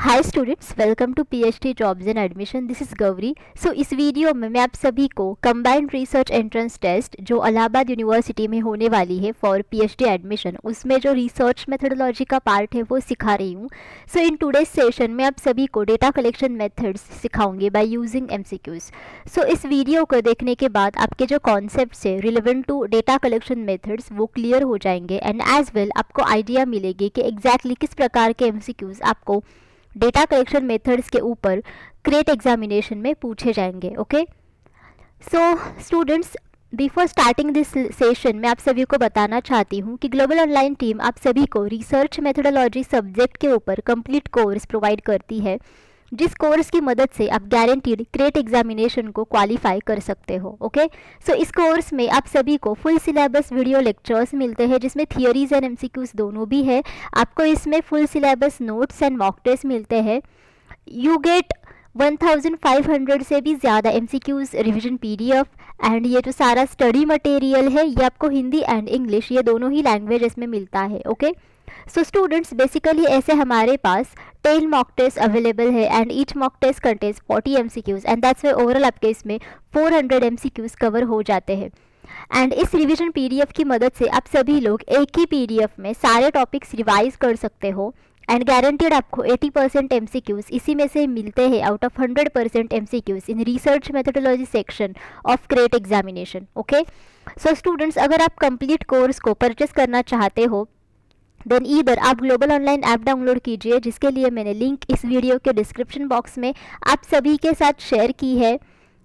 Hi students, welcome to PhD jobs and admission. This is Gauri. So इस video में मैं आप सभी को कंबाइंड रिसर्च एंट्रेंस टेस्ट जो इलाहाबाद यूनिवर्सिटी में होने वाली है फॉर पीएचडी एडमिशन, उसमें जो रिसर्च मेथोडोलॉजी का पार्ट है वो सिखा रही हूँ। सो इन टुडेज सेशन में आप सभी को डेटा कलेक्शन मेथड्स सिखाऊंगी बाय यूजिंग एमसीक्यूज। सो इस वीडियो को देखने के बाद आपके जो कॉन्सेप्ट्स है relevant to data collection methods वो क्लियर हो जाएंगे एंड एज वेल आपको आइडिया मिलेगी कि एग्जैक्टली किस प्रकार के एमसीक्यूज आपको डेटा कलेक्शन मेथड्स के ऊपर क्रेट एग्जामिनेशन में पूछे जाएंगे। Okay, so students, before starting this session मैं आप सभी को बताना चाहती हूँ कि ग्लोबल ऑनलाइन टीम आप सभी को रिसर्च मेथोडोलॉजी सब्जेक्ट के ऊपर कंप्लीट कोर्स प्रोवाइड करती है, जिस कोर्स की मदद से आप गारंटीड क्रेट एग्जामिनेशन को क्वालिफाई कर सकते हो। ओके, सो इस कोर्स में आप सभी को फुल सिलेबस वीडियो लेक्चर्स मिलते हैं जिसमें थियोरीज एंड एमसीक्यूज दोनों भी है। आपको इसमें full syllabus notes and mock test मिलते हैं। यू गेट 1500 से भी ज़्यादा एमसीक्यूज रिविजन पीडीएफ एंड ये जो सारा स्टडी मटेरियल है ये आपको हिंदी एंड इंग्लिश ये दोनों ही लैंग्वेजेस में मिलता है। ओके, सो स्टूडेंट्स, बेसिकली ऐसे हमारे पास 10 मॉक टेस्ट अवेलेबल है and each mock test contains 40 MCQs and that's why overall आपके इसमें 400 एमसीक्यूज कवर हो जाते हैं। एंड इस रिवीजन पीडीएफ की मदद से आप सभी लोग एक ही पीडीएफ में सारे टॉपिक्स रिवाइज कर सकते हो एंड गारंटीड आपको 80% एमसीक्यूज इसी में से मिलते हैं out of 100% MCQs in research methodology section of crate examination. Okay, so students, अगर आप कंप्लीट कोर्स को परचेस करना चाहते हो देन ईदर आप ग्लोबल ऑनलाइन ऐप डाउनलोड कीजिए, जिसके लिए मैंने लिंक इस वीडियो के डिस्क्रिप्शन बॉक्स में आप सभी के साथ शेयर की है,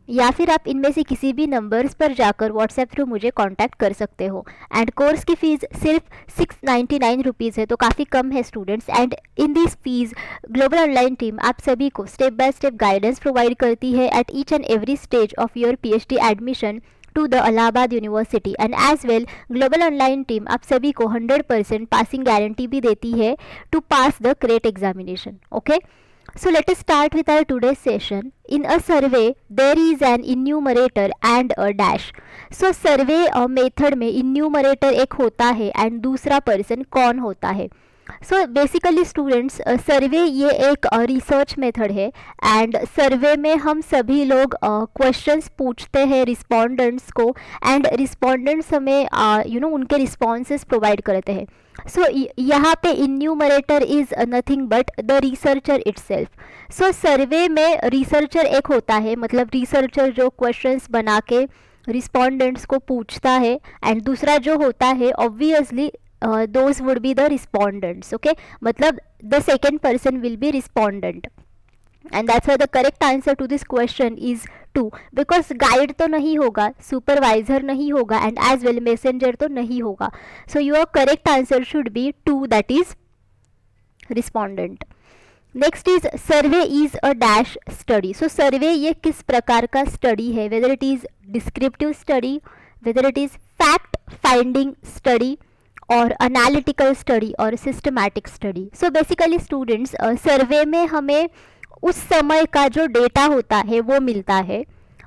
या फिर आप इनमें से किसी भी नंबर्स पर जाकर व्हाट्सएप थ्रू मुझे कांटेक्ट कर सकते हो। एंड कोर्स की फ़ीस सिर्फ 699 रुपीज़ है, तो काफ़ी कम है students. And in this fees global online team आप सभी को step by step guidance provide करती है at each and every stage of your PhD admission to the Allahabad university and as well global online team आप सभी को 100% passing guarantee भी देती है to pass the CRET examination. Okay, so let us start with our today's session. In a survey there is an enumerator and a dash. So survey method में enumerator एक होता है and दूसरा person कौन होता है। सो बेसिकली स्टूडेंट्स, सर्वे ये एक रिसर्च मेथड है एंड सर्वे में हम सभी लोग क्वेश्चंस पूछते हैं रिस्पोंडेंट्स को एंड रिस्पोंडेंट्स हमें उनके रिस्पॉन्सेस प्रोवाइड करते हैं। सो यहाँ पे enumerator is nothing but the researcher itself. So survey में रिसर्चर एक होता है, मतलब रिसर्चर जो क्वेश्चंस बना के रिस्पोंडेंट्स को पूछता है, एंड दूसरा जो होता है obviously those would be the respondents. Okay, मतलब the second person will be respondent and that's why the correct answer to this question is 2, because guide तो नहीं होगा, supervisor नहीं होगा and as well messenger तो नहीं होगा. So your correct answer should be 2, that is respondent. Next is survey is a dash study. So survey ये किस प्रकार का स्टडी है, whether it is descriptive study, whether it is fact finding study और analytical study और systematic study. So basically students, survey में हमें उस समय का जो डेटा होता है वो मिलता है.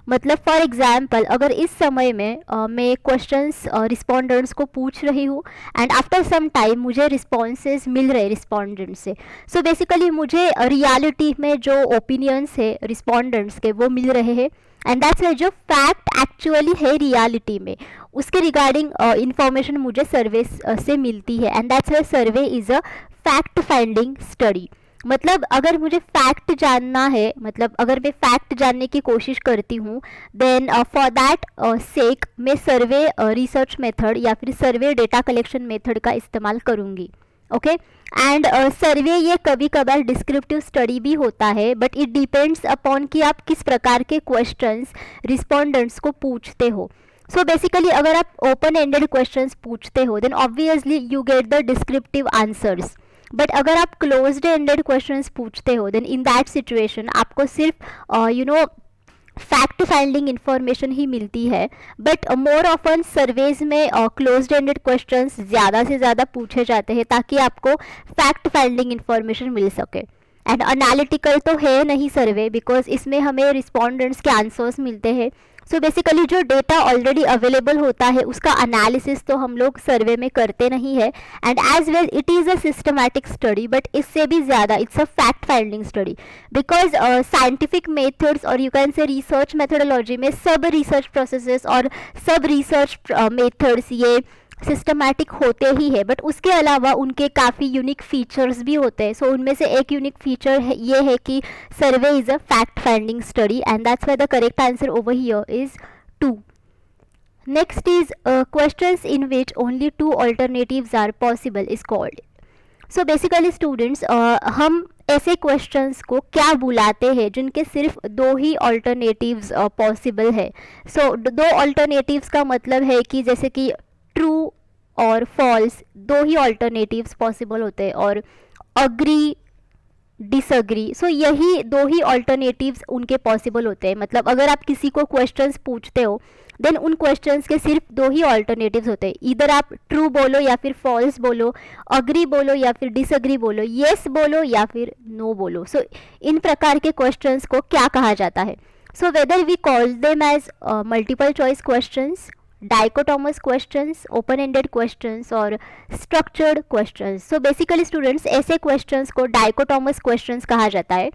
मतलब फॉर एग्जाम्पल अगर इस समय में मैं क्वेश्चंस रिस्पोंडेंट्स को पूछ रही हूँ एंड आफ्टर सम टाइम मुझे रिस्पॉन्सेज मिल रहे रिस्पोंडेंट्स से, सो बेसिकली मुझे रियलिटी में जो ओपिनियंस है रिस्पोंडेंट्स के वो मिल रहे हैं एंड दैट्स वाई जो फैक्ट एक्चुअली है रियलिटी में उसके रिगार्डिंग इंफॉर्मेशन मुझे सर्वे से मिलती है and that's why survey is a fact finding study. मतलब अगर मुझे फैक्ट जानना है, मतलब अगर मैं फैक्ट जानने की कोशिश करती हूँ देन फॉर दैट सेक मैं सर्वे रिसर्च मेथड या फिर सर्वे डेटा कलेक्शन मेथड का इस्तेमाल करूँगी. ओके, एंड सर्वे ये कभी कभार डिस्क्रिप्टिव स्टडी भी होता है बट इट डिपेंड्स अपॉन कि आप किस प्रकार के क्वेश्चंस रिस्पोंडेंट्स को पूछते हो. सो बेसिकली अगर आप ओपन एंडेड क्वेश्चंस पूछते हो then obviously you get the descriptive answers. But अगर आप क्लोज्ड एंडेड क्वेश्चंस पूछते हो देन इन दैट सिचुएशन आपको सिर्फ फैक्ट फाइंडिंग इंफॉर्मेशन ही मिलती है. बट मोर ऑफन सर्वेज में क्लोज्ड एंडेड क्वेश्चंस ज़्यादा से ज़्यादा पूछे जाते हैं ताकि आपको फैक्ट फाइंडिंग इंफॉर्मेशन मिल सके. एंड एनालिटिकल तो है नहीं सर्वे, बिकॉज इसमें हमें रिस्पोंडेंट्स के आंसर्स मिलते हैं. सो बेसिकली जो डेटा ऑलरेडी अवेलेबल होता है उसका एनालिसिस तो हम लोग सर्वे में करते नहीं है, and as well it is a systematic study, but इससे भी ज़्यादा it's a fact finding study, because scientific methods और you can say research methodology में सब रिसर्च प्रोसेसेस और सब रिसर्च मेथड्स ये सिस्टमैटिक होते ही है, बट उसके अलावा उनके काफ़ी यूनिक फीचर्स भी होते हैं. सो उनमें से एक यूनिक फीचर है ये है कि survey is a fact finding study, and that's why the correct answer over here is 2. Next is questions in which only 2 alternatives are possible is called. So basically students, हम ऐसे questions को क्या बुलाते हैं जिनके सिर्फ 2 ही अल्टरनेटिव्स पॉसिबल है. सो 2 alternatives का मतलब है कि जैसे कि ट्रू और फॉल्स 2 ही अल्टरनेटिव्स पॉसिबल होते हैं, और अग्री डिसअग्री, सो यही 2 ही अल्टरनेटिव्स उनके पॉसिबल होते हैं. मतलब अगर आप किसी को क्वेश्चंस पूछते हो देन उन क्वेश्चंस के सिर्फ 2 ही अल्टरनेटिव्स होते हैं. इधर आप ट्रू बोलो या फिर फॉल्स बोलो, अग्री बोलो या फिर डिसअग्री बोलो, येस बोलो या फिर नो बोलो. सो इन प्रकार के क्वेश्चंस को क्या कहा जाता है. So whether we call them as multiple choice questions, dichotomous questions, open ended questions और structured questions. So basically students, ऐसे क्वेश्चंस को डाइकोटोमस क्वेश्चंस कहा जाता है,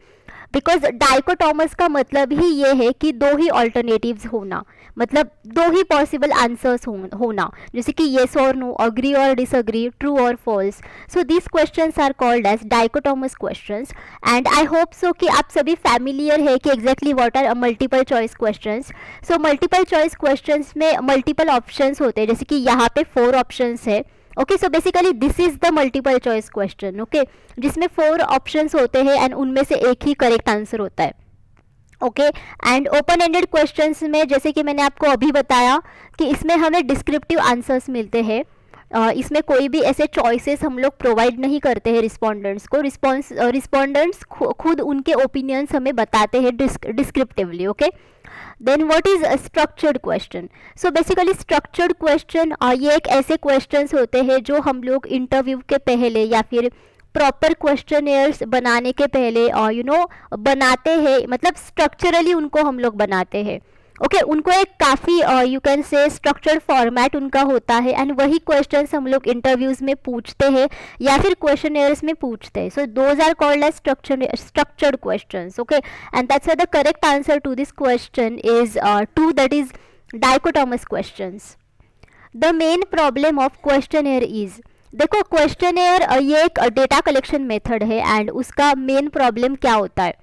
बिकॉज डाइकोटोमस का मतलब ही ये है कि 2 ही अल्टरनेटिव्स होना, मतलब 2 ही पॉसिबल आंसर्स होना, जैसे कि येस और नो, अग्री और डिसअग्री, ट्रू और false. So this questions are called as dichotomous questions, and I hope so कि आप सभी फैमिलियर है कि exactly what are multiple choice questions. So multiple choice questions में मल्टीपल ऑप्शंस होते हैं, जैसे कि यहाँ पे 4 ऑप्शंस है. Okay, so basically this is the multiple choice question, okay, जिसमें 4 ऑप्शंस होते हैं एंड उनमें से एक ही करेक्ट आंसर होता है. Okay, and open ended questions में जैसे कि मैंने आपको अभी बताया कि इसमें हमें डिस्क्रिप्टिव आंसर्स मिलते हैं. इसमें कोई भी ऐसे चॉइसेस हम लोग प्रोवाइड नहीं करते हैं रिस्पोंडेंट्स को. रिस्पोंडेंट्स खुद उनके ओपिनियंस हमें बताते हैं descriptively. Okay, then what is structured question. So basically structured question ये एक ऐसे क्वेश्चंस होते हैं जो हम लोग इंटरव्यू के पहले या फिर प्रॉपर क्वेश्चनेयर्स बनाने के पहले बनाते हैं, मतलब स्ट्रक्चरली उनको हम लोग बनाते हैं. ओके, उनको एक काफ़ी यू कैन से स्ट्रक्चर्ड फॉर्मेट उनका होता है, एंड वही क्वेश्चंस हम लोग इंटरव्यूज़ में पूछते हैं या फिर क्वेश्चनेयर्स में पूछते हैं. So those are called as structured questions. Okay, and that's the correct answer to this question is 2, that is dichotomous questions. The main problem of questionnaire is, देखो क्वेश्चनेयर ये एक डेटा कलेक्शन मेथड है, and उसका main problem क्या होता है.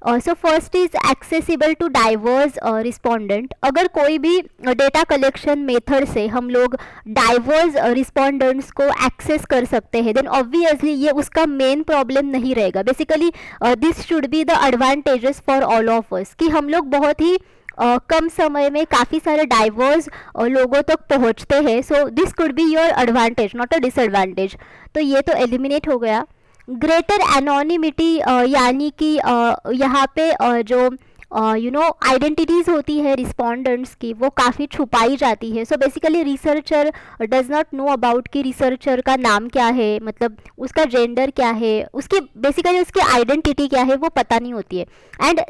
So first is accessible to diverse respondent. अगर कोई भी डेटा कलेक्शन मेथड से हम लोग डाइवर्स रिस्पोंडेंट्स को एक्सेस कर सकते हैं, देन ऑब्वियसली ये उसका मेन प्रॉब्लम नहीं रहेगा. Basically this should be the advantages for all of us, कि हम लोग बहुत ही कम समय में काफ़ी सारे डाइवर्स लोगों तक पहुंचते हैं. So this could be your advantage, not a disadvantage. तो ये तो एलिमिनेट हो गया. ग्रेटर एनोनिमिटी, यानी कि यहाँ पे जो आइडेंटिटीज़ होती है रिस्पोंडेंट्स की वो काफ़ी छुपाई जाती है. So basically researcher does not know about कि रिसर्चर का नाम क्या है, मतलब उसका जेंडर क्या है, उसकी बेसिकली उसकी आइडेंटिटी क्या है वो पता नहीं होती है. And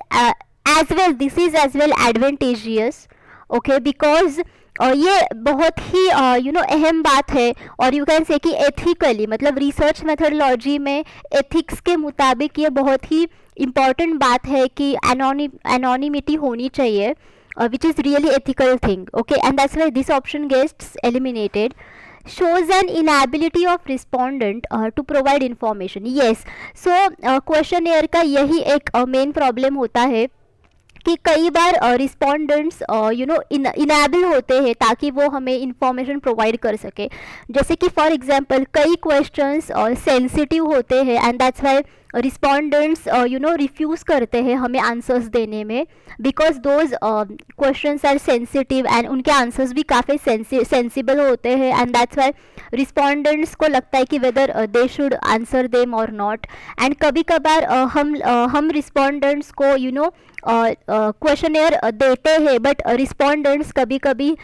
as well this is as well advantageous. Okay, because ये बहुत ही अहम बात है, और यू कैन से कि एथिकली, मतलब रिसर्च मेथडोलॉजी में एथिक्स के मुताबिक ये बहुत ही इम्पॉर्टेंट बात है कि एनोनिमिटी होनी चाहिए, which is really ethical thing. Okay, and that's why this option gets eliminated. shows an inability of respondent to provide information. Yes, so questionnaire का यही एक मेन प्रॉब्लम होता है कि कई बार रिस्पोंडेंट्स इनेबल होते हैं ताकि वो हमें इंफॉर्मेशन प्रोवाइड कर सके. जैसे कि फॉर एग्जांपल कई क्वेश्चंस सेंसिटिव होते हैं, and that's why respondents refuse करते हैं हमें आंसर्स देने में, because those questions are sensitive and उनके आंसर्स भी काफ़ी सेंसिबल होते हैं, एंड दैट्स व्हाई रिस्पोंडेंट्स को लगता है कि whether they should answer them और नॉट. एंड कभी कभार हम रिस्पोंडेंट्स को क्वेश्चनेयर देते हैं, बट रिस्पोंडेंट्स कभी कभी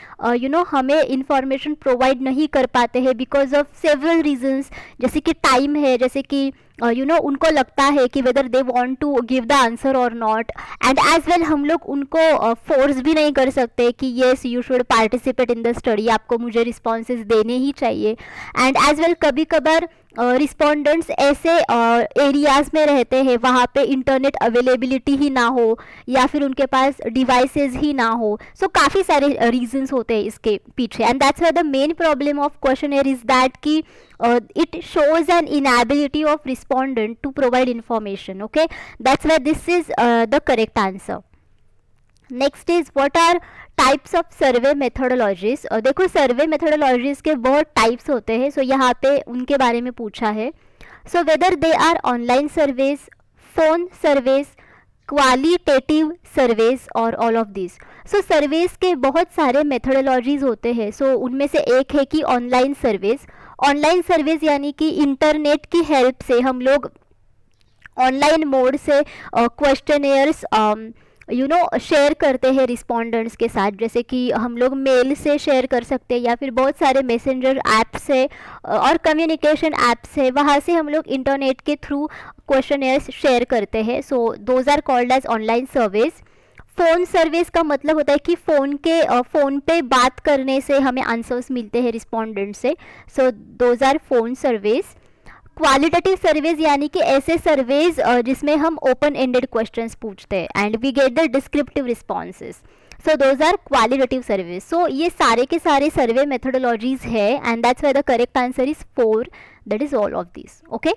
हमें इंफॉर्मेशन प्रोवाइड नहीं कर पाते हैं बिकॉज ऑफ सेवरल रीजंस, जैसे कि टाइम है, जैसे कि उनको लगता है कि whether they want to give the answer और नॉट, एंड एज वेल हम लोग उनको फोर्स भी नहीं कर सकते कि yes you should participate in the study, आपको मुझे रिस्पॉन्सेज देने ही चाहिए। एंड एज वेल कभी कभार रिस्पोंडेंट्स ऐसे एरियाज़ में रहते हैं वहाँ पे इंटरनेट अवेलेबिलिटी ही ना हो या फिर उनके पास डिवाइसेस ही ना हो, सो काफ़ी सारे रीजंस होते हैं इसके पीछे। And that's why the main problem of questionnaire is that कि it shows an inability of respondent to provide information. Okay, that's why this is the correct answer. Next is what are types of survey methodologies. देखो survey methodologies के बहुत types होते हैं, so यहाँ पे उनके बारे में पूछा है। So whether they are online surveys, phone surveys, qualitative surveys और all of this. So surveys के बहुत सारे मेथोडोलॉजीज होते हैं। सो उनमें से एक है कि ऑनलाइन सर्वेज। ऑनलाइन सर्वेज यानी कि इंटरनेट की हेल्प से हम लोग ऑनलाइन मोड से क्वेश्चनेयर्स शेयर करते हैं रिस्पोंडेंट्स के साथ, जैसे कि हम लोग मेल से शेयर कर सकते हैं या फिर बहुत सारे मैसेंजर ऐप्स है और कम्युनिकेशन ऐप्स है, वहाँ से हम लोग इंटरनेट के थ्रू क्वेश्चनेयर्स शेयर करते हैं। So those are called as online surveys. Phone service का मतलब होता है कि फ़ोन पे बात करने से हमें आंसर्स मिलते हैं रिस्पोंडेंट से, so those are phone surveys. Qualitative surveys यानी कि ऐसे सर्वेज जिसमें हम ओपन एंडेड क्वेश्चंस पूछते हैं and we get the descriptive responses, so those are qualitative surveys. So ये सारे के सारे सर्वे मेथोडोलॉजीज है and that's why the correct answer is 4, that is all of this. Okay,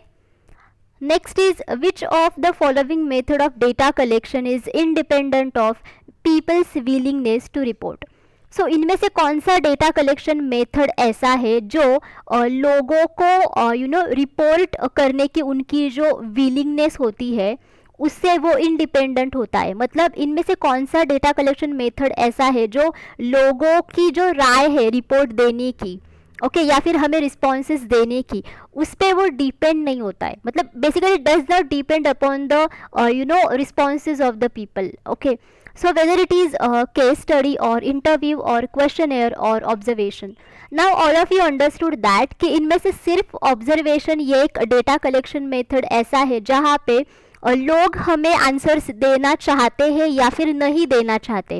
next is which of the following method of data collection is independent of people's willingness to report. So इनमें से कौन सा data collection method ऐसा है जो लोगों को report करने की उनकी जो विलिंगनेस होती है उससे वो इंडिपेंडेंट होता है। मतलब इनमें से कौन सा डेटा कलेक्शन मेथड ऐसा है जो लोगों की जो राय है रिपोर्ट देने की, ओके या फिर हमें रिस्पॉन्सेस देने की, उस पर वो डिपेंड नहीं होता है। मतलब basically does not depend upon the responses of the people. Okay, so whether it is a case study or interview or questionnaire or observation. Now all of you understood that कि इनमें से सिर्फ observation ये एक data collection method ऐसा है जहाँ पे लोग हमें आंसर्स देना चाहते हैं या फिर नहीं देना चाहते,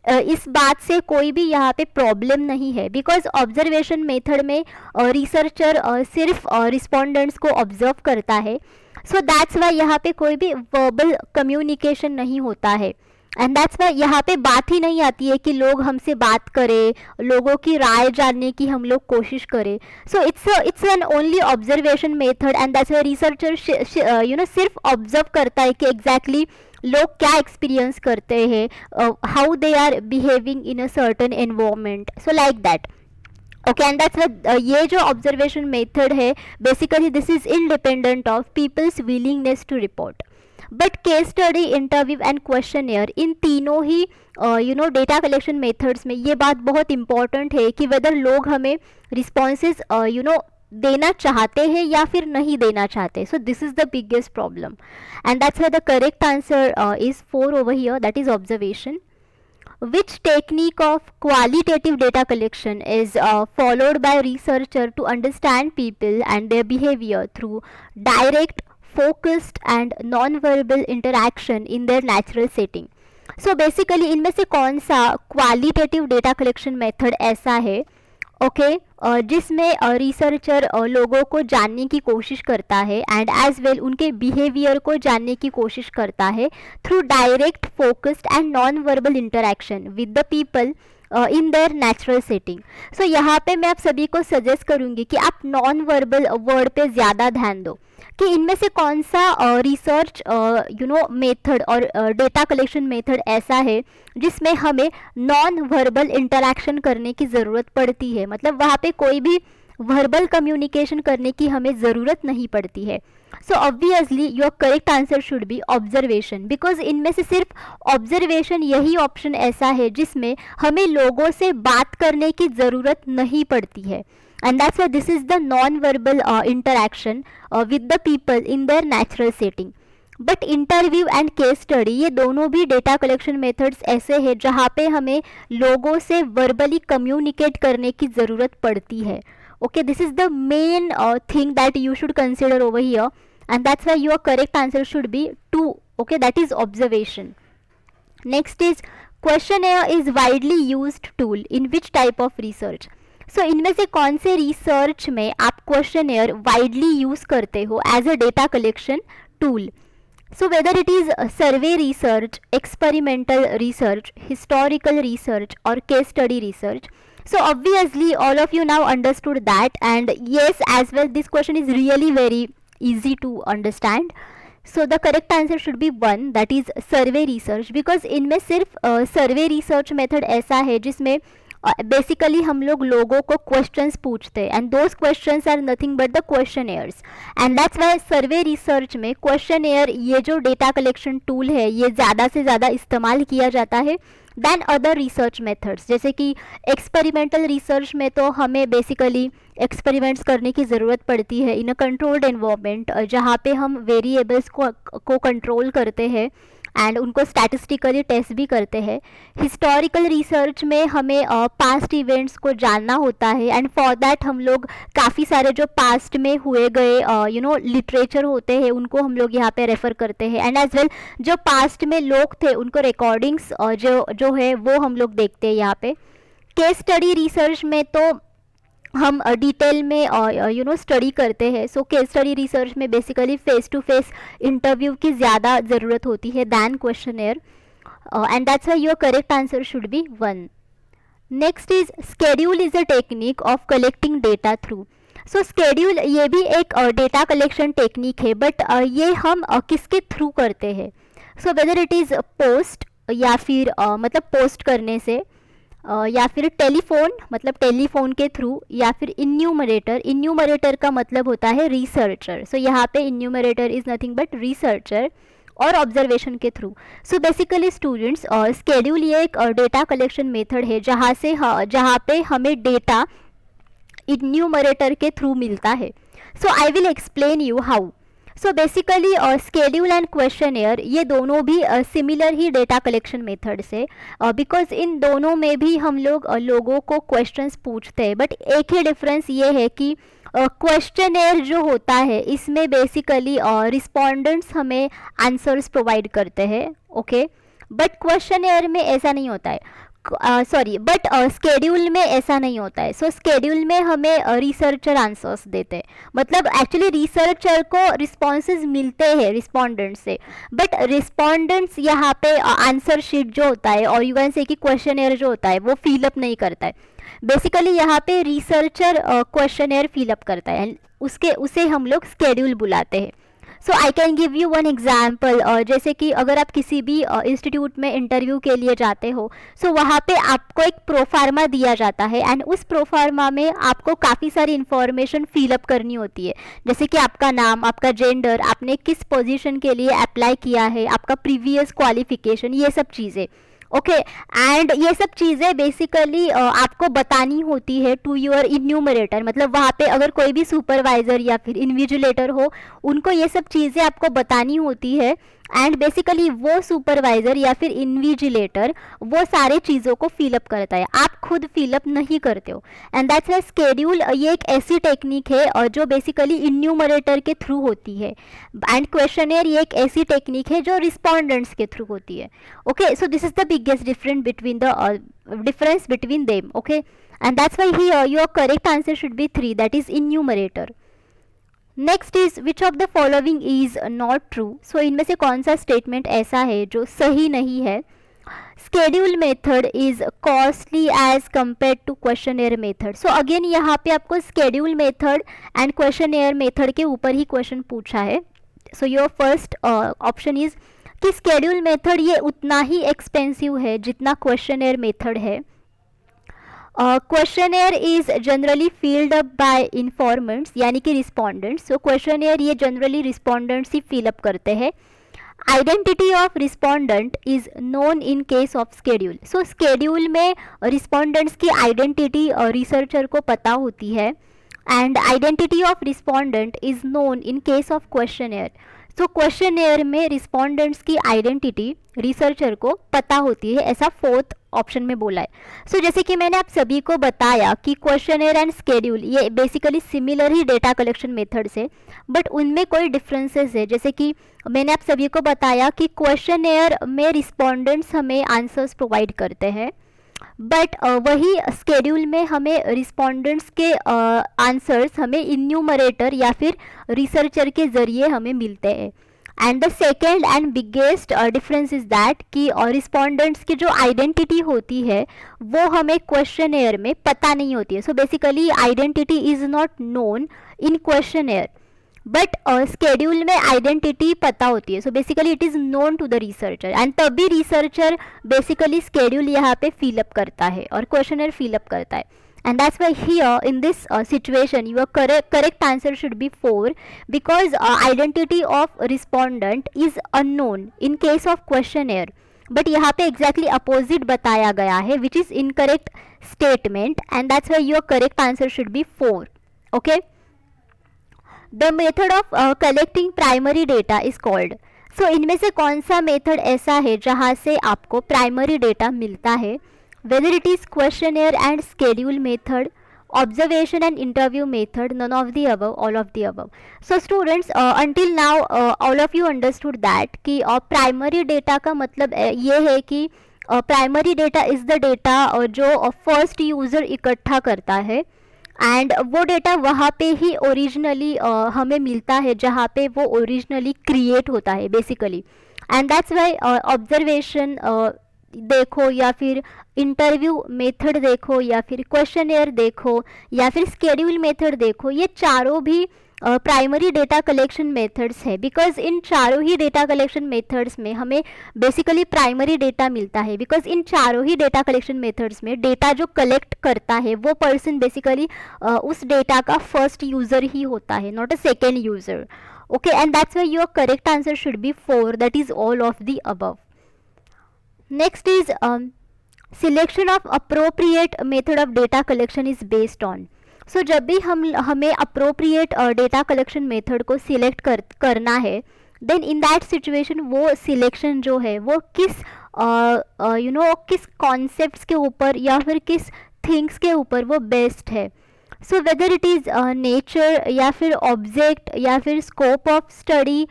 इस बात से कोई भी यहाँ पे प्रॉब्लम नहीं है, बिकॉज ऑब्जर्वेशन मेथड में रिसर्चर सिर्फ रिस्पोंडेंट्स को ऑब्जर्व करता है। सो दैट्स वाई यहाँ पे कोई भी वर्बल कम्युनिकेशन नहीं होता है एंड दैट्स वाई यहाँ पे बात ही नहीं आती है कि लोग हमसे बात करें, लोगों की राय जानने की हम लोग कोशिश करें। So it's an only observation method and that's why researcher सिर्फ ऑब्जर्व करता है कि एग्जैक्टली लोग क्या एक्सपीरियंस करते हैं, how they are behaving in a certain environment, so like that. Okay, and that's ये जो ऑब्जर्वेशन मेथड है basically this is independent of people's willingness to report. But case study, interview and questionnaire, इन तीनों ही data collection methods में ये बात बहुत इंपॉर्टेंट है कि वेदर लोग हमें रिस्पॉन्सेज देना चाहते हैं या फिर नहीं देना चाहते। So this is the biggest problem and that's why the correct answer is 4 over here, that is observation. Which technique of qualitative data collection is followed by researcher to understand people and their behavior through direct, focused and non-verbal interaction in their natural setting? So basically इनमें से कौन सा qualitative data collection method ऐसा है जिसमें researcher लोगों को जानने की कोशिश करता है एंड एज वेल उनके बिहेवियर को जानने की कोशिश करता है through direct, focused and non verbal interaction with the people in their natural setting. So यहाँ पे मैं आप सभी को सजेस्ट करूँगी कि आप नॉन वर्बल वर्ड पे ज़्यादा ध्यान दो कि इनमें से कौन सा रिसर्च मेथड और डेटा कलेक्शन मेथड ऐसा है जिसमें हमें नॉन वर्बल इंटरेक्शन करने की ज़रूरत पड़ती है। मतलब वहाँ पे कोई भी वर्बल कम्युनिकेशन करने की हमें ज़रूरत नहीं पड़ती है। So obviously your correct answer should B observation, because इनमें से सिर्फ ऑब्जर्वेशन यही ऑप्शन ऐसा है जिसमें हमें लोगों से बात करने की ज़रूरत नहीं पड़ती है and that's why this is the non-verbal interaction with the people in their natural setting. But interview and case study ये दोनों भी डेटा कलेक्शन मेथड्स ऐसे हैं जहाँ पे हमें लोगों से वर्बली कम्युनिकेट करने की ज़रूरत पड़ती है। Okay, this is the main thing that you should consider over here and that's why your correct answer should be 2. Okay, that is observation. Next is questionnaire is widely used tool in which type of research. सो इनमें से कौन से research में आप questionnaire widely use करते हो as a data collection tool. So whether it is survey research, experimental research, historical research or case study research. So obviously all of you now understood that, and yes as well, this question is really very easy to understand. So the correct answer should be 1, that is survey research, because इनमें सिर्फ survey research method ऐसा है जिसमें basically हम लोग लोगों को questions पूछते हैं, and those questions are nothing but the questionnaires, and that's why survey research में क्वेश्चनेयर ये जो डेटा कलेक्शन टूल है ये ज़्यादा से ज़्यादा इस्तेमाल किया जाता है दैन अदर रिसर्च मेथड्स. जैसे कि एक्सपेरिमेंटल रिसर्च में तो हमें बेसिकली एक्सपेरिमेंट्स करने की ज़रूरत पड़ती है इन अ कंट्रोल्ड एनवायरनमेंट, जहाँ पे हम वेरिएबल्स को कंट्रोल करते हैं एंड उनको स्टैटिस्टिकली टेस्ट भी करते हैं. हिस्टोरिकल रिसर्च में हमें पास्ट इवेंट्स को जानना होता है, एंड फॉर दैट हम लोग काफ़ी सारे जो पास्ट में हुए गए लिटरेचर होते हैं उनको हम लोग यहाँ पे रेफ़र करते हैं, एंड एज वेल जो पास्ट में लोग थे उनको रिकॉर्डिंग्स जो है वो हम लोग देखते हैं यहाँ पे. केस स्टडी रिसर्च में तो हम डिटेल में स्टडी करते हैं. सो केस स्टडी रिसर्च में basically face to face interview की ज़्यादा ज़रूरत होती है than questionnaire, and that's why your correct answer should be 1. Next is schedule is a technique of collecting data through. So schedule ये भी एक data collection technique है, बट ये हम किसके थ्रू करते हैं. So whether it is post या फिर मतलब पोस्ट करने से, या फिर टेलीफोन मतलब टेलीफोन के थ्रू, या फिर इन्यूमरेटर. इन्यूमरेटर का मतलब होता है रिसर्चर. सो यहाँ पे enumerator is nothing but researcher, और ऑब्जर्वेशन के थ्रू. सो बेसिकली स्टूडेंट्स स्केड्यूल ये एक डेटा कलेक्शन मेथड है जहाँ पे हमें डेटा इन्यूमरेटर के थ्रू मिलता है. So I will explain you how. So basically schedule and questionnaire ये दोनों भी सिमिलर ही डेटा कलेक्शन मेथड्स है, बिकॉज इन दोनों में भी हम लोग लोगों को क्वेश्चंस पूछते हैं, बट एक ही डिफरेंस ये है कि क्वेश्चनेयर जो होता है इसमें बेसिकली रिस्पोंडेंट्स हमें आंसर्स प्रोवाइड करते हैं. ओके, बट क्वेश्चनेयर में ऐसा नहीं होता है. बट स्केड्यूल में ऐसा नहीं होता है. सो स्केड्यूल में हमें रिसर्चर आंसर्स देते हैं, मतलब एक्चुअली रिसर्चर को रिस्पॉन्सेज मिलते हैं रिस्पोंडेंट से, बट रिस्पोंडेंट्स यहाँ पे आंसर शीट जो होता है और यू कैन से कि क्वेश्चनेयर जो होता है वो फिलअप नहीं करता है. बेसिकली यहाँ पे रिसर्चर क्वेश्चनेयर फिलअप करता है, उसे हम लोग स्केड्यूल बुलाते हैं. So I can give you one example. जैसे कि अगर आप किसी भी इंस्टीट्यूट में इंटरव्यू के लिए जाते हो, सो वहाँ पे आपको एक प्रोफार्मा दिया जाता है, एंड उस प्रोफार्मा में आपको काफ़ी सारी इन्फॉर्मेशन फिलअप करनी होती है, जैसे कि आपका नाम, आपका जेंडर, आपने किस पोजीशन के लिए अप्लाई किया है, आपका प्रीवियस क्वालिफिकेशन, ये सब चीज़ें. ओके, एंड ये सब चीज़ें बेसिकली आपको बतानी होती है टू योर इन्यूमरेटर. मतलब वहाँ पे अगर कोई भी सुपरवाइज़र या फिर इन्विजिलेटर हो, उनको ये सब चीज़ें आपको बतानी होती है, एंड बेसिकली वो सुपरवाइज़र या फिर इन्विजिलेटर वो सारे चीज़ों को फिलअप करता है, आप खुद फिलअप नहीं करते हो. एंड दैट्स वाई स्केड्यूल ये एक ऐसी टेक्निक है जो बेसिकली इन्यूमरेटर के थ्रू होती है, एंड क्वेश्चनेयर ये एक ऐसी टेक्निक है जो रिस्पोंडेंट्स के थ्रू होती है. Okay, so this is the biggest difference between them. Okay, and that's why here your correct answer should be 3, that is enumerator. Next is which of the following is not true. So इनमें से कौन सा statement ऐसा है जो सही नहीं है. Schedule method is costly as compare to questionnaire method. So again यहाँ पे आपको schedule method and questionnaire method के ऊपर ही क्वेश्चन पूछा है. So your first option is कि स्केड्यूल मेथड ये उतना ही एक्सपेंसिव है जितना क्वेश्चनेयर मेथड है. Questionnaire is generally filled up by informants यानी कि रिस्पोंडेंट्स. सो क्वेश्चनेयर ये जनरली रिस्पोंडेंट्स ही फिलअप करते हैं. Identity of respondent is known in case of schedule. So schedule में रिस्पोंडेंट्स की आइडेंटिटी रिसर्चर को पता होती है, and identity of respondent is known in case of questionnaire. So questionnaire में रिस्पोंडेंट्स की आइडेंटिटी रिसर्चर को पता होती है, ऐसा फोर्थ ऑप्शन में बोला है। सो जैसे कि मैंने आप सभी को बताया कि क्वेश्चनेयर एंड स्केड्यूल ये बेसिकली सिमिलर ही डेटा कलेक्शन मेथड्स है, बट उनमें कोई डिफरेंसेस है। जैसे कि मैंने आप सभी को बताया कि क्वेश्चनेयर में रिस्पोंडेंट्स हमें आंसर्स प्रोवाइड करते हैं, बट वही स्केड्यूल में हमें रिस्पोंडेंट्स के आंसर्स हमें इन्यूमरेटर या फिर रिसर्चर के ज़रिए हमें मिलते हैं। And the second and biggest difference is that कि रिस्पोंडेंट्स की जो आइडेंटिटी होती है वो हमें क्वेश्चनेयर में पता नहीं होती है। So basically identity is not known in questionnaire, but schedule में आइडेंटिटी पता होती है। So basically it is known to the researcher, and तभी रिसर्चर बेसिकली स्केड्यूल यहाँ पे फिलअप करता है और क्वेश्चनर फिलअप करता है। And that's why here in this situation your correct answer should be 4 because identity of respondent is unknown in case of questioner, but यहाँ पे एग्जैक्टली अपोजिट बताया गया है which is incorrect statement, and that's why your correct answer should be 4. Okay, the method of collecting primary data is called. So इनमें से कौन सा method ऐसा है जहाँ से आपको प्राइमरी डेटा मिलता है? Whether it is questionnaire and schedule method, observation and interview method, none of the above, all of the above. So students, until now all of you understood that कि primary data का मतलब ये है कि primary data is the data जो first user इकट्ठा करता है, एंड वो डेटा वहाँ पे ही ओरिजिनली हमें मिलता है जहाँ पे वो ओरिजिनली क्रिएट होता है basically. And that's Y observation देखो या फिर इंटरव्यू मेथड देखो या फिर क्वेश्चनेयर देखो या फिर स्केड्यूल मेथड देखो, ये चारों भी प्राइमरी डेटा कलेक्शन मेथड्स है, बिकॉज इन चारों ही डेटा कलेक्शन मेथड्स में हमें बेसिकली प्राइमरी डेटा मिलता है. बिकॉज इन चारों ही डेटा कलेक्शन मेथड्स में डेटा जो कलेक्ट करता है वो पर्सन बेसिकली उस डेटा का फर्स्ट यूज़र ही होता है, not a second user. Okay, and that's why your correct answer should be 4, that is all of the above. Next is selection of appropriate method of data collection is based on. So जब भी हमें appropriate data collection method को select करना है, then in that situation वो selection जो है वो किस किस कॉन्सेप्ट्स के ऊपर या फिर किस थिंग्स के ऊपर वो बेस्ड है. So whether it is nature या फिर ऑब्जेक्ट या फिर स्कोप ऑफ स्टडी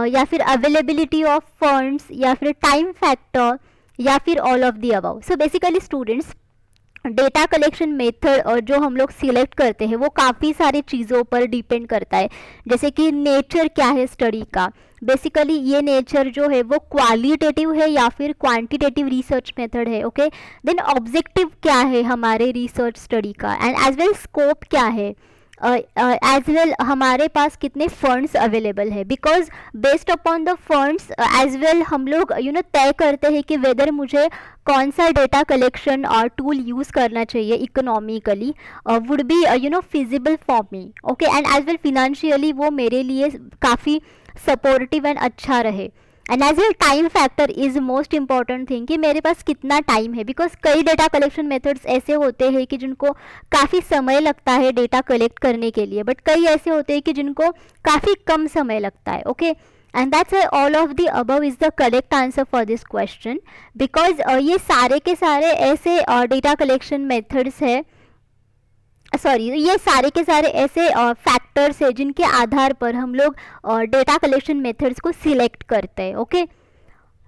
या फिर अवेलेबिलिटी ऑफ फंड्स या फिर टाइम फैक्टर या फिर all of the above. So basically students, data collection method जो हम लोग सिलेक्ट करते हैं वो काफ़ी सारी चीज़ों पर डिपेंड करता है. जैसे कि नेचर क्या है स्टडी का, बेसिकली ये नेचर जो है वो क्वालिटेटिव है या फिर क्वांटिटेटिव रिसर्च मेथड है. ओके, देन ऑब्जेक्टिव क्या है हमारे रिसर्च स्टडी का, एंड एज वेल स्कोप क्या है, एज वेल हमारे पास कितने फंड्स अवेलेबल है. Because based upon the funds as well हम लोग तय करते हैं कि वेदर मुझे कौन सा डेटा कलेक्शन और टूल यूज़ करना चाहिए economically would be feasible for me. Okay, and as well financially वो मेरे लिए काफ़ी सपोर्टिव एंड अच्छा रहे. And as well time factor is most important thing कि मेरे पास कितना टाइम है. बिकॉज कई डेटा कलेक्शन मेथड्स ऐसे होते हैं कि जिनको काफ़ी समय लगता है डेटा कलेक्ट करने के लिए, बट कई ऐसे होते हैं कि जिनको काफ़ी कम समय लगता है. Okay, and that's why all of the above is the correct answer for this question. Because ये सारे के सारे ऐसे डेटा कलेक्शन मेथड्स है, ये सारे के सारे ऐसे फैक्टर्स है जिनके आधार पर हम लोग डेटा कलेक्शन मेथड्स को सिलेक्ट करते हैं. Okay,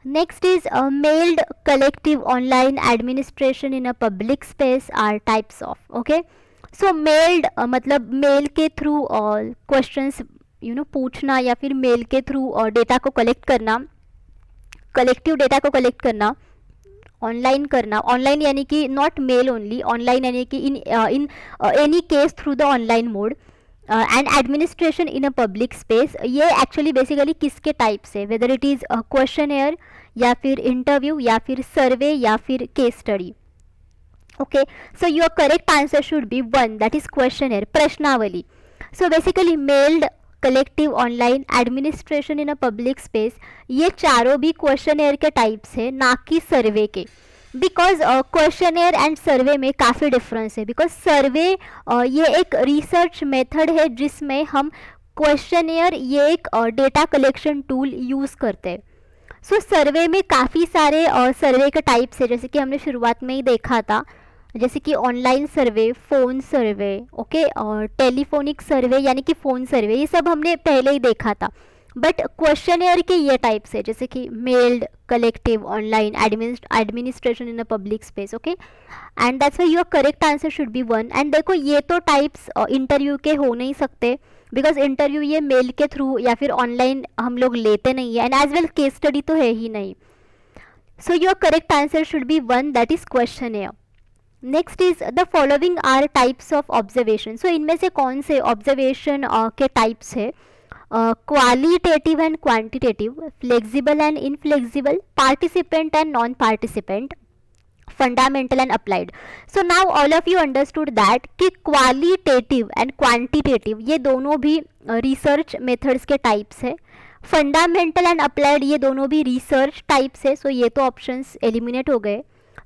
next is mailed collective online administration in a public space are types of. Okay, so mailed मतलब मेल के थ्रू क्वेश्चंस पूछना या फिर मेल के थ्रू डेटा को कलेक्ट करना, कलेक्टिव डेटा को कलेक्ट करना, ऑनलाइन करना. ऑनलाइन यानी कि नॉट मेल ओनली, ऑनलाइन यानी कि in any case through the online mode, and administration in a public space. ये एक्चुअली बेसिकली किसके टाइप से, वेदर इट इज़ क्वेश्चनेयर या फिर इंटरव्यू या फिर सर्वे या फिर case study. Okay, so your correct answer should be 1, that is questionnaire, प्रश्नावली. So basically mailed, collective online, administration in a public space, ये चारों भी क्वेश्चनेयर के टाइप्स है, ना कि सर्वे के. बिकॉज क्वेश्चनेयर एंड सर्वे में काफ़ी डिफरेंस है. बिकॉज सर्वे ये एक रिसर्च मेथड है जिसमें हम क्वेश्चनेयर ये एक डेटा कलेक्शन टूल यूज़ करते हैं। सो सर्वे में काफ़ी सारे सर्वे के टाइप्स है, जैसे कि हमने शुरुआत में ही देखा था, जैसे कि ऑनलाइन सर्वे, फ़ोन सर्वे, ओके, और टेलीफोनिक सर्वे यानी कि फ़ोन सर्वे, ये सब हमने पहले ही देखा था। बट क्वेश्चनेयर के ये टाइप्स है, जैसे कि mailed, collective, online, administration in a public space, okay, and that's why your correct answer should be 1। And देखो ये तो टाइप्स इंटरव्यू के हो नहीं सकते, बिकॉज इंटरव्यू ये मेल के थ्रू या फिर ऑनलाइन हम लोग लेते नहीं है, and as well case study तो है ही नहीं। So your correct answer should be 1, that is questionnaire. Next is the following are types of observation. So इनमें से कौन से ऑब्जर्वेशन के टाइप्स है? Qualitative and quantitative, flexible and inflexible, participant and non participant, fundamental and applied. So now all of you understood that कि qualitative and quantitative ये दोनों भी रिसर्च मेथड्स के टाइप्स है, फंडामेंटल एंड अप्लाइड ये दोनों भी रिसर्च टाइप्स है। सो ये तो ऑप्शंस एलिमिनेट हो गए।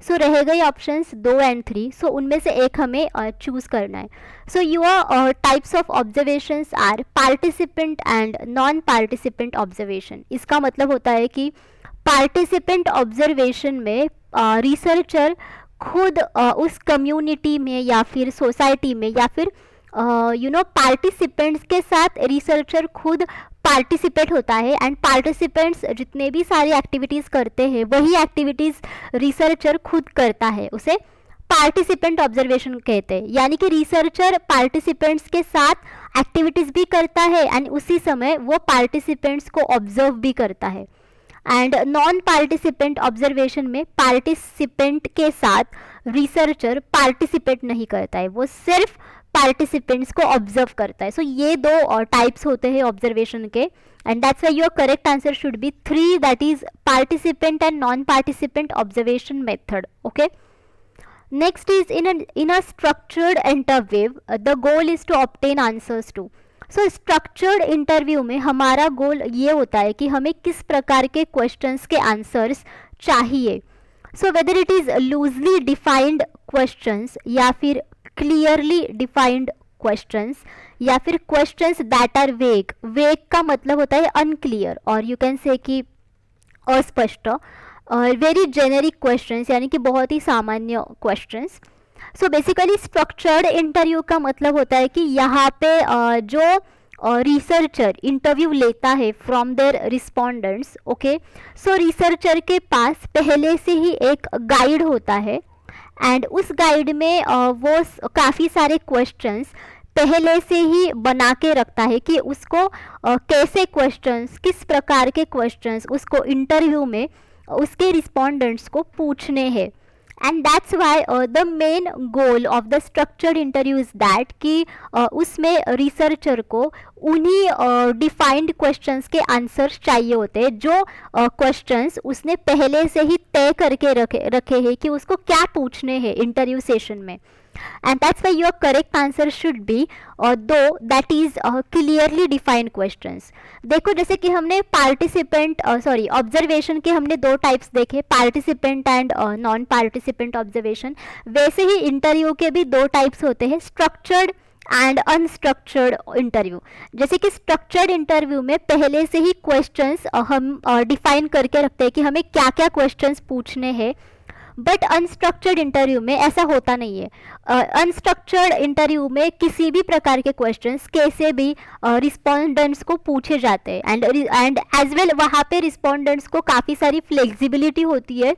सो रह गए ऑप्शंस 2 एंड 3। सो उनमें से एक हमें चूज करना है। So your types of observations are participant and non participant observation. इसका मतलब होता है कि पार्टिसिपेंट ऑब्जर्वेशन में रिसर्चर खुद उस कम्युनिटी में या फिर सोसाइटी में या फिर पार्टिसिपेंट्स के साथ रिसर्चर खुद पार्टिसिपेट होता है, एंड पार्टिसिपेंट्स जितने भी सारी एक्टिविटीज़ करते हैं वही एक्टिविटीज़ रिसर्चर खुद करता है, उसे पार्टिसिपेंट ऑब्जर्वेशन कहते हैं। यानी कि रिसर्चर पार्टिसिपेंट्स के साथ एक्टिविटीज़ भी करता है एंड उसी समय वो पार्टिसिपेंट्स को ऑब्जर्व भी करता है। एंड नॉन पार्टिसिपेंट ऑब्जर्वेशन में पार्टिसिपेंट के साथ रिसर्चर पार्टिसिपेट नहीं करता है, वो सिर्फ पार्टिसिपेंट्स को ऑब्जर्व करता है। सो ये दो टाइप्स होते हैं ऑब्जर्वेशन के, and that's why your correct answer should be 3, that is participant and non participant observation method, okay. Next is in a structured interview the goal is to obtain answers to. So structured interview में हमारा गोल ये होता है कि हमें किस प्रकार के क्वेश्चंस के आंसर्स चाहिए। सो whether it is loosely defined questions या फिर क्लियरली डिफाइंड क्वेश्चंस या फिर क्वेश्चंस दैट आर वेग। वेग का मतलब होता है अनक्लियर, और यू कैन से कि अस्पष्ट, और वेरी जेनेरिक क्वेश्चंस यानी कि बहुत ही सामान्य questions. So basically structured interview का मतलब होता है कि यहाँ पे जो रिसर्चर इंटरव्यू लेता है from their respondents, okay, so researcher के पास पहले से ही एक गाइड होता है, एंड उस गाइड में वो काफ़ी सारे क्वेश्चंस पहले से ही बना के रखता है कि उसको कैसे क्वेश्चंस, किस प्रकार के क्वेश्चंस उसको इंटरव्यू में उसके रिस्पोंडेंट्स को पूछने हैं। And that's why the main goal of the structured interview is that कि उसमें रिसर्चर को उन्हीं डिफाइंड क्वेश्चंस के आंसर्स चाहिए होते हैं, जो क्वेश्चंस उसने पहले से ही तय करके रखे हैं कि उसको क्या पूछने हैं इंटरव्यू सेशन में। And that's why your correct answer should be दो, that is clearly defined questions. देखो जैसे कि हमने ऑब्जर्वेशन के हमने दो टाइप्स देखे, participant and non participant observation, वैसे ही इंटरव्यू के भी दो टाइप्स होते हैं, स्ट्रक्चर्ड एंड अनस्ट्रक्चर्ड इंटरव्यू। जैसे कि स्ट्रक्चर्ड इंटरव्यू में पहले से ही क्वेश्चंस हम डिफाइन करके रखते हैं कि हमें क्या क्या क्वेश्चंस पूछने हैं, बट अनस्ट्रक्चर्ड इंटरव्यू में ऐसा होता नहीं है। अनस्ट्रक्चर्ड इंटरव्यू में किसी भी प्रकार के क्वेश्चंस कैसे भी रिस्पोंडेंट्स को पूछे जाते हैं, एंड एज वेल वहाँ पे रिस्पोंडेंट्स को काफ़ी सारी फ्लेक्सिबिलिटी होती है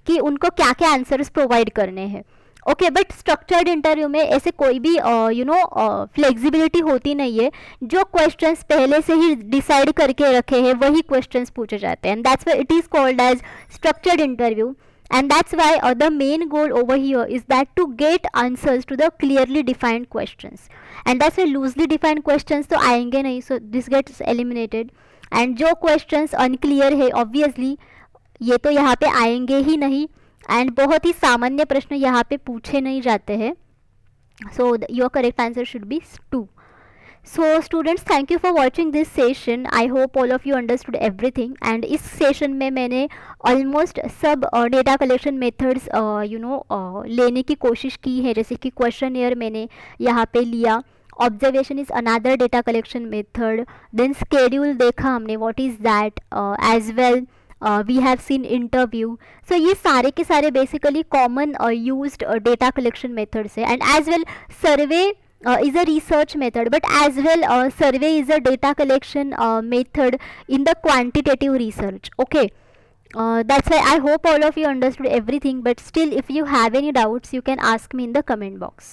कि उनको क्या क्या आंसर्स प्रोवाइड करने हैं, ओके। बट स्ट्रक्चर्ड इंटरव्यू में ऐसे कोई भी फ्लेक्सिबिलिटी होती नहीं है, जो क्वेश्चंस पहले से ही डिसाइड करके रखे हैं वही क्वेश्चंस पूछे जाते हैं, and that's why it is called as structured interview. And that's why the main goal over here is that to get answers to the clearly defined questions, and that's why loosely defined questions तो आएंगे नहीं, so this gets eliminated, and जो questions unclear है obviously ये तो यहाँ पे आएंगे ही नहीं, and बहुत ही सामान्य प्रश्न यहाँ पे पूछे नहीं जाते हैं। So your correct answer should be 2. So students, thank you for watching this session. I hope all of you understood everything, and इस सेशन में मैंने ऑलमोस्ट सब डेटा कलेक्शन मेथड्स लेने की कोशिश की है। जैसे कि क्वेश्चनेयर मैंने यहाँ पे लिया, observation is another data collection method, then schedule देखा हमने what is that as well, we have seen interview. So ये सारे के सारे basically common used data collection methods है. And as well survey is a research method, but as well survey is a data collection method in the quantitative research. Okay, that's why I hope all of you understood everything, but still if you have any doubts you can ask me in the comment box.